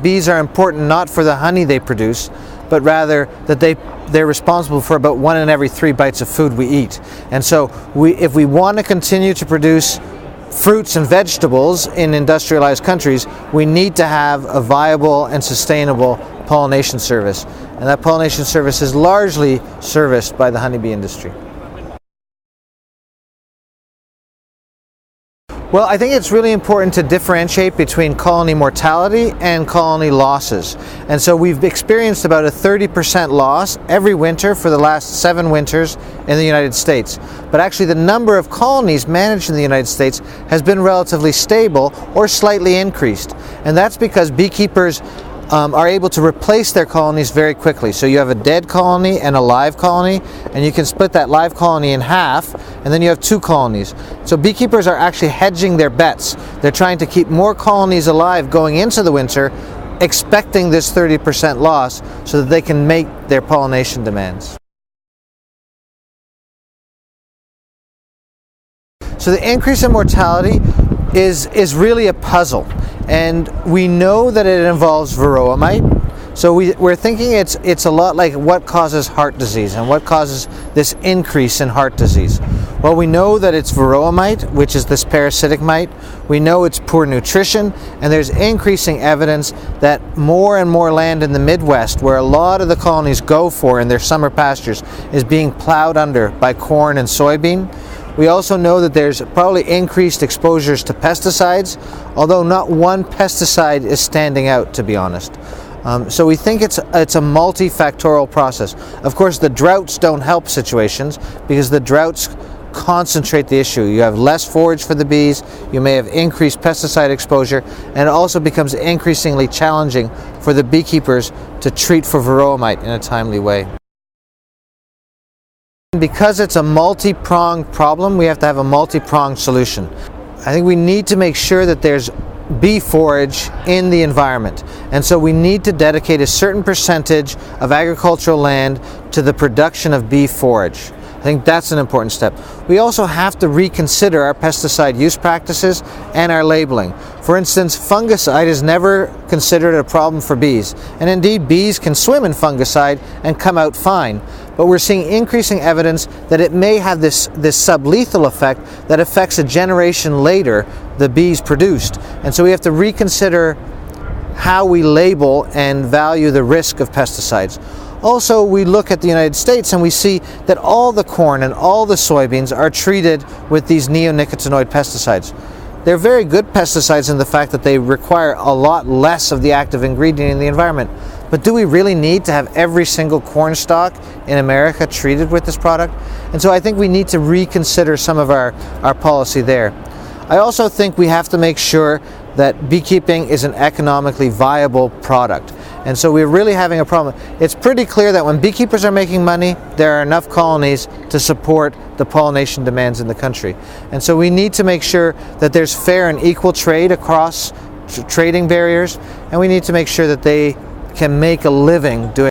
Bees are important not for the honey they produce, but rather that they're responsible for about 1 in every 3 bites of food we eat. And so if we want to continue to produce fruits and vegetables in industrialized countries, we need to have a viable and sustainable pollination service. And that pollination service is largely serviced by the honeybee industry. Well, I think it's really important to differentiate between colony mortality and colony losses. And so we've experienced about a 30% loss every winter for the last 7 winters in the United States. But actually the number of colonies managed in the United States has been relatively stable or slightly increased. And that's because beekeepers are able to replace their colonies very quickly. So you have a dead colony and a live colony, and you can split that live colony in half, and then you have 2 colonies. So beekeepers are actually hedging their bets. They're trying to keep more colonies alive going into the winter, expecting this 30% loss so that they can make their pollination demands. So the increase in mortality is really a puzzle, and we know that it involves varroa mite. So we're thinking it's a lot like what causes heart disease and what causes this increase in heart disease. Well, we know that it's varroa mite, which is this parasitic mite. We know it's poor nutrition, and there's increasing evidence that more and more land in the Midwest, where a lot of the colonies go for in their summer pastures, is being plowed under by corn and soybean. We also know that there's probably increased exposures to pesticides, although not one pesticide is standing out, to be honest. So we think it's a multifactorial process. Of course, the droughts don't help situations because the droughts concentrate the issue. You have less forage for the bees, you may have increased pesticide exposure, and it also becomes increasingly challenging for the beekeepers to treat for varroa mite in a timely way. Because it's a multi-pronged problem, we have to have a multi-pronged solution. I think we need to make sure that there's bee forage in the environment, and so we need to dedicate a certain percentage of agricultural land to the production of bee forage. I think that's an important step. We also have to reconsider our pesticide use practices and our labeling. For instance, fungicide is never considered a problem for bees, and indeed bees can swim in fungicide and come out fine. But we're seeing increasing evidence that it may have this sublethal effect that affects a generation later the bees produced. And so we have to reconsider how we label and value the risk of pesticides. Also, we look at the United States and we see that all the corn and all the soybeans are treated with these neonicotinoid pesticides. They're very good pesticides in the fact that they require a lot less of the active ingredient in the environment. But do we really need to have every single corn stalk in America treated with this product? And so I think we need to reconsider some of our policy there. I also think we have to make sure that beekeeping is an economically viable product. And so we're really having a problem. It's pretty clear that when beekeepers are making money, there are enough colonies to support the pollination demands in the country. And so we need to make sure that there's fair and equal trade across trading barriers, and we need to make sure that they can make a living doing